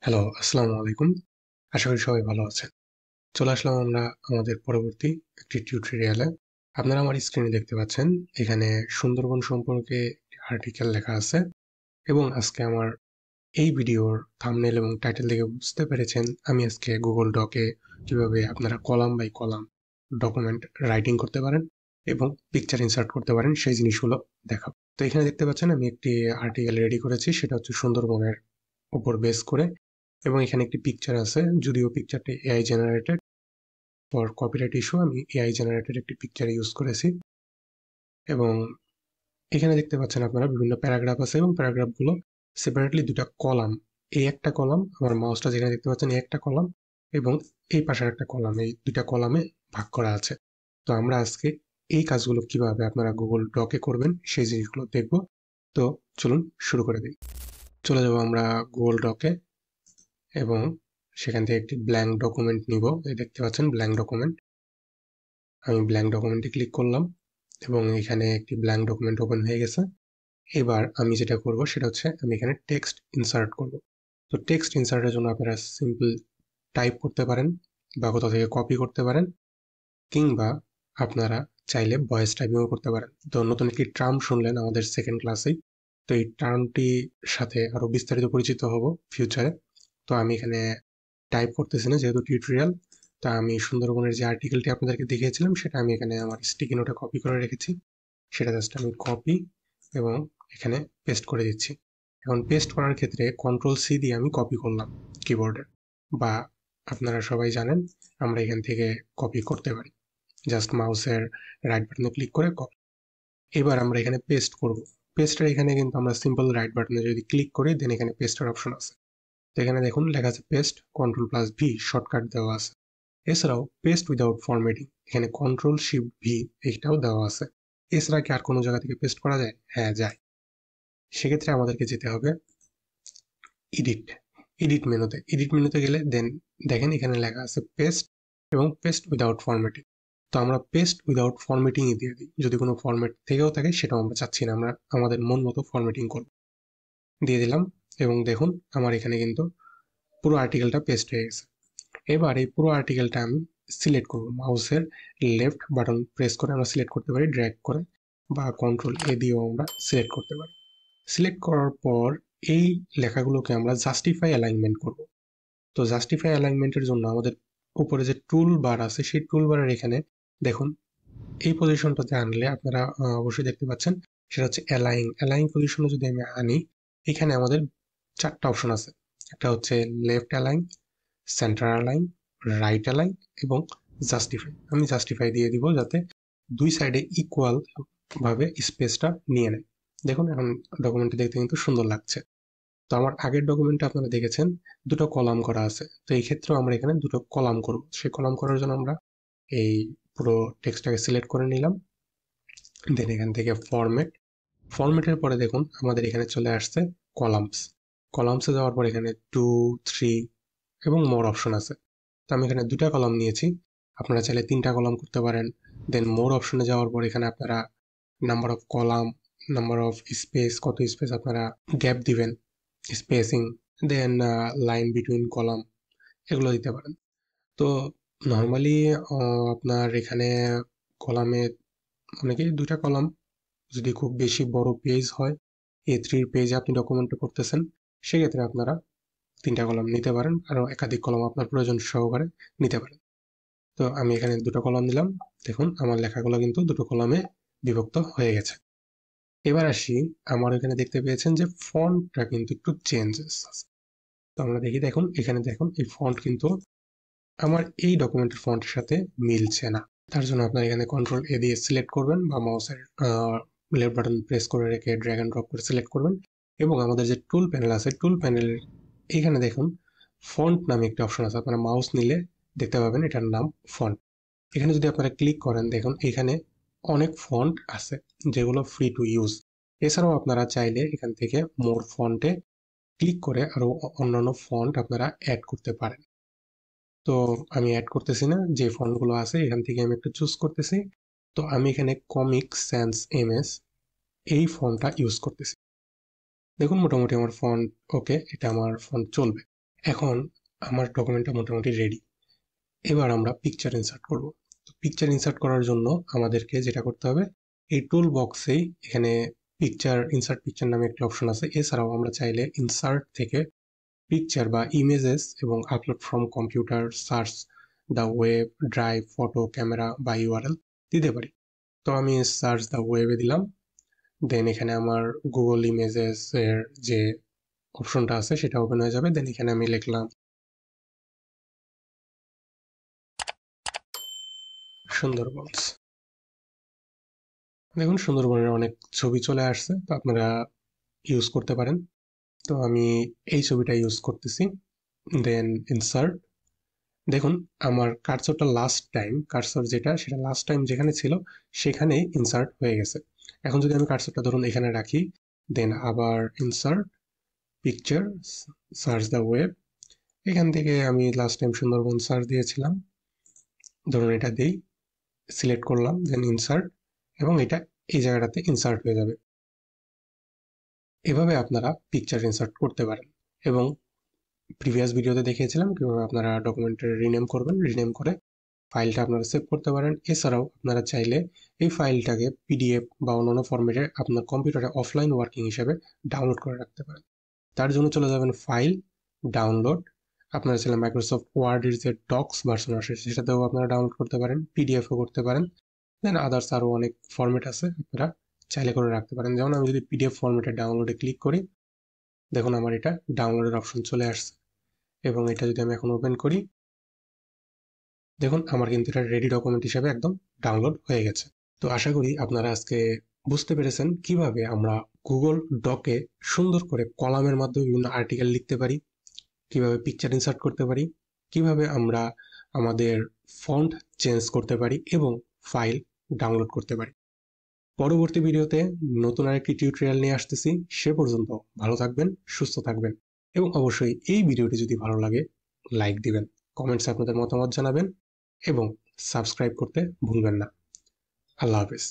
Hello, আসসালামু আলাইকুম। আশা করি সবাই ভালো আছেন। চলে আসলাম আমরা আমাদের পরবর্তী একটি টিউটোরিয়ালে। আপনারা আমার স্ক্রিনে দেখতে পাচ্ছেন, এখানে সুন্দরবন সম্পর্কে একটি আর্টিকেল লেখা আছে এবং আজকে আমার এই ভিডিওর থাম্বনেল এবং টাইটেল দেখে বুঝতে পেরেছেন, আমি আজকে গুগল ডকে কিভাবে আপনারা column by column document writing করতে পারেন এবং পিকচার ইনসার্ট করতে পারেন সেই জিনিসগুলো দেখাবো। তো এখানে দেখতে পাচ্ছেন আমি একটি আর্টিকেল রেডি করেছি, সেটা হচ্ছে সুন্দরবনের উপর বেস করে এবং এখানে একটি পিকচার আছে, যদিও পিকচারটি AI generated. For copyright issue আমি এআই জেনারেটেড একটি পিকচার ইউজ করেছি এবং এখানে দেখতে পাচ্ছেন আপনারা বিভিন্ন প্যারাগ্রাফ আছে এবং প্যারাগ্রাফগুলো সেপারেটলি দুটা কলাম। এই একটা কলাম, আমার মাউসটা যেখানে দেখতে পাচ্ছেন, এই একটা কলাম এবং এই পাশের একটা কলাম, এই দুটা কলামে ভাগ করা আছে। তো আমরা আজকে এই কাজগুলো কিভাবে আপনারা গুগল ডকে করবেন সেই জিনিসগুলো দেখব। তো চলুন শুরু করে দিই। চলে যাব আমরা গুগল ডকে এবং সেখান থেকে একটি ব্ল্যাঙ্ক ডকুমেন্ট নিব। এই দেখতে পাচ্ছেন ব্ল্যাঙ্ক ডকুমেন্ট। আমি ব্ল্যাঙ্ক ডকুমেন্টে ক্লিক করলাম এবং এখানে একটি ব্ল্যাঙ্ক ডকুমেন্ট ওপেন হয়ে গেছে। এবার আমি যেটা করব সেটা হচ্ছে আমি এখানে টেক্সট ইনসার্ট করব। তো টেক্সট ইনসার্টের জন্য আপনারা সিম্পল টাইপ করতে পারেন বা কোথাও থেকে কপি করতে পারেন, কিংবা আপনারা চাইলে ভয়েস টাইপিংও করতে পারেন। তো নতুন একটি টার্ম শুনলেন আমাদের সেকেন্ড ক্লাসেই, তো এই টার্মটির সাথে আরো বিস্তারিত পরিচিত হব ফিউচারে। তো আমি এখানে টাইপ করতেছি না, যেহেতু টিউটোরিয়াল। তা আমি সুন্দরবনের যে আর্টিকেলটি আপনাদেরকে দেখিয়েছিলাম সেটা আমি এখানে আমার স্টিকি নোটে কপি করে রেখেছি, সেটা জাস্ট আমি কপি এবং এখানে পেস্ট করে দিচ্ছি। এখন পেস্ট করার ক্ষেত্রে কন্ট্রোল সি দিয়ে আমি কপি করলাম কিবোর্ডে, বা আপনারা সবাই জানেন আমরা এখান থেকে কপি করতে পারি, জাস্ট মাউসের রাইট বাটনে ক্লিক করে কপি। এবার আমরা এখানে পেস্ট করব। পেস্টের এখানে কিন্তু আমরা সিম্পল রাইট বাটনে যদি ক্লিক করি দেন এখানে পেস্টের অপশন আছে। তো এখানে দেখুন লেখা আছে paste, control plus V shortcut দেওয়া আছে। এছাড়াও পেস্ট উইদাউট ফরম্যাটিং, এখানে কন্ট্রোল শিফট ভি এইটাও দেওয়া আছে। এছাড়া কি আর কোনো জায়গা থেকে পেস্ট করা যায়? হ্যাঁ, যায়। সেক্ষেত্রে আমাদেরকে যেতে হবে এডিট, এডিট মেনুতে গেলে দেন দেখেন এখানে লেখা আছে পেস্ট এবং পেস্ট উইদাউট ফরম্যাটিং। তো আমরা পেস্ট উইদাউট ফরম্যাটিংই দিয়ে দিই, যদি কোনো ফরম্যাট থেকেও থাকে সেটাও আমরা চাচ্ছি না, আমরা আমাদের মন মতো ফরম্যাটিং করব। দিয়ে দিলাম এবং দেখুন আমার এখানে কিন্তু পুরো আর্টিকেলটা পেস্ট হয়ে গেছে। এবার এই পুরো আর্টিকেলটা আমি সিলেক্ট করব, মাউসের লেফট বাটন প্রেস করে আমরা সিলেক্ট করতে পারি, ড্র্যাগ করে, বা কন্ট্রোল এ দিয়েও আমরা সিলেক্ট করতে পারি। সিলেক্ট করার পর এই লেখাগুলোকে আমরা জাস্টিফাই অ্যালাইনমেন্ট করব। তো জাস্টিফাই অ্যালাইনমেন্টের জন্য আমাদের উপরে যে টুল বার আছে সেই টুল বারের এখানে দেখুন এই পজিশনটাতে আনলে আপনারা অবশ্যই দেখতে পাচ্ছেন, সেটা হচ্ছে অ্যালাইন। অ্যালাইন পজিশনে যদি আমি আনি, এখানে আমাদের চারটা অপশন আছে। একটা হচ্ছে left align, centre align, right align এবং জাস্টিফাই। আমি জাস্টিফাই দিয়ে দিব যাতে দুই সাইডে ইকুয়াল ভাবে স্পেসটা নিয়ে নেয়। দেখুন এখন ডকুমেন্টটা দেখতে কিন্তু সুন্দর লাগছে। তো আমার আগের ডকুমেন্টে আপনারা দেখেছেন দুটো কলাম করা আছে, তো এই ক্ষেত্রেও আমরা এখানে দুটো কলাম করব। সেই কলাম করার জন্য আমরা এই পুরো টেক্সটটাকে সিলেক্ট করে নিলাম, দেন এখান থেকে ফরম্যাট, ফরম্যাটের পরে দেখুন আমাদের এখানে চলে আসছে কলামস। কলামসে যাওয়ার পর এখানে 2, 3 এবং মোর অপশন আছে। তো আমি এখানে দুটা কলাম নিয়েছি, আপনারা চাইলে তিনটা কলাম করতে পারেন। দেন মোর অপশনে যাওয়ার পর এখানে আপনারা number of column, number of speech, কত স্পেস আপনারা গ্যাপ দিবেন, স্পেসিং, দেন লাইন বিটুইন কলাম, এগুলো দিতে পারেন। তো নর্মালি আপনার এখানে কলামে অনেকেই দুটা কলাম, যদি খুব বেশি বড় পেজ হয়, A3 পেজে আপনি ডকুমেন্ট করতেছেন, সেক্ষেত্রে আপনারা তিনটা কলাম নিতে পারেন, আরও একাধিক কলাম আপনার প্রয়োজন সহকারে নিতে পারেন। তো আমি এখানে দুটো কলাম দিলাম, দেখুন আমার লেখাগুলো কিন্তু দুটো কলামে বিভক্ত হয়ে গেছে। এবার আসি, আমার এখানে দেখতে পেয়েছেন যে ফন্টটা কিন্তু একটু চেঞ্জেস আছে। তো আমরা দেখি, দেখুন এখানে দেখুন এই ফন্ট কিন্তু আমার এই ডকুমেন্টের ফন্টের সাথে মিলছে না। তার জন্য আপনার এখানে কন্ট্রোল এ দিয়ে সিলেক্ট করবেন বা মাউসের লেফট বাটন প্রেস করে রেখে ড্র্যাগ অ্যান্ড ড্রপ করে সিলেক্ট করবেন এবং আমাদের যে টুল প্যানেল আছে, টুল প্যানেলের এখানে দেখুন ফন্ট নামে একটি অপশন আছে, আপনারা মাউস নিলে দেখতে পাবেন এটার নাম ফন্ট। এখানে যদি আপনারা ক্লিক করেন দেখুন এখানে অনেক ফন্ট আছে যেগুলো ফ্রি টু ইউজ। এছাড়াও আপনারা চাইলে এখান থেকে মোর ফন্টে ক্লিক করে আরো অন্যান্য ফন্ট আপনারা অ্যাড করতে পারেন। তো আমি অ্যাড করতেছি না, যে ফন্টগুলো আছে এখান থেকে আমি একটা চুজ করতেছি। তো আমি এখানে কমিক সেন্স এমএস এই ফন্টটা ইউজ করতেছি। দেখুন মোটামুটি আমার ফন্ট ওকে, এটা আমার ফন্ট চলবে। এখন আমার ডকুমেন্টটা মোটামুটি রেডি। এবার আমরা পিকচার ইনসার্ট করব। তো পিকচার ইনসার্ট করার জন্য আমাদেরকে যেটা করতে হবে, এই টুল বক্সেই এখানে ইনসার্ট পিকচার নামে একটি অপশন আছে। এছাড়াও আমরা চাইলে ইনসার্ট থেকে পিকচার বা ইমেজেস এবং upload from computer, search the web, drive, photo, camera বা ইউআরএল দিতে পারি। তো আমি সার্চ দ্য ওয়েবে দিলাম। দেন এখানে আমার গুগল ইমেজেস এর যে অপশনটা আছে সেটা ওপেন হয়ে যাবে। দেন এখানে আমি লিখলাম সুন্দরবনস। দেখুন সুন্দরবনের অনেক ছবি চলে আসছে, তো আপনারা ইউজ করতে পারেন। তো আমি এই ছবিটা ইউজ করতেছি। Then insert. দেখুন আমার কার্সর সেটা লাস্ট টাইম যেখানে ছিল সেখানেই ইনসার্ট হয়ে গেছে। এখন যদি আমি কার্সরটা ধরুন এখানে রাখি, দেন আবার insert picture, search the web, এখান থেকে আমি লাস্ট টাইম সুন্দরবন সার্চ দিয়েছিলাম, ধরুন এটা দিই, সিলেক্ট করলাম, দেন ইনসার্ট, এবং এটা এই জায়গাটাতে ইনসার্ট হয়ে যাবে। এভাবে আপনারা পিকচার ইনসার্ট করতে পারেন। এবং প্রিভিয়াস ভিডিওতে দেখিয়েছিলাম কিভাবে আপনারা ডকুমেন্টের রিনেম করবেন। রিনেম করে ফাইলটা আপনারা সেভ করতে পারেন। এছাড়াও আপনারা চাইলে এই ফাইলটাকে পিডিএফ বা অন্যান্য ফরম্যাটে আপনার কম্পিউটারে অফলাইন ওয়ার্কিং হিসেবে ডাউনলোড করে রাখতে পারেন। তার জন্য চলে যাবেন ফাইল, ডাউনলোড। আপনারা চাইলে মাইক্রোসফট ওয়ার্ডের যে ডক্স ভার্সন আসে সেটাতেও আপনারা ডাউনলোড করতে পারেন, পিডিএফও করতে পারেন। দেন আদার্স আরও অনেক ফরম্যাট আছে, আপনারা চাইলে করে রাখতে পারেন। যেমন আমি যদি পিডিএফ ফরম্যাটে ডাউনলোডে ক্লিক করি, দেখুন আমার এটা ডাউনলোডের অপশন চলে আসছে। এবং এটা যদি আমি এখন ওপেন করি, দেখুন আমার কিন্তু এটা রেডি ডকুমেন্ট হিসেবে একদম ডাউনলোড হয়ে গেছে। তো আশা করি আপনারা আজকে বুঝতে পেরেছেন কিভাবে আমরা গুগল ডকে সুন্দর করে কলামের মাধ্যমে বিভিন্ন আর্টিকেল লিখতে পারি, কিভাবে পিকচার ইনসার্ট করতে পারি, কিভাবে আমরা আমাদের ফন্ট চেঞ্জ করতে পারি এবং ফাইল ডাউনলোড করতে পারি। পরবর্তী ভিডিওতে নতুন আরেকটি টিউটোরিয়াল নিয়ে আসতেছি। সে পর্যন্ত ভালো থাকবেন, সুস্থ থাকবেন, এবং অবশ্যই এই ভিডিওটি যদি ভালো লাগে লাইক দিবেন, কমেন্টসে আপনাদের মতামত জানাবেন এবং সাবস্ক্রাইব করতে ভুলবেন না। আল্লাহ হাফেজ।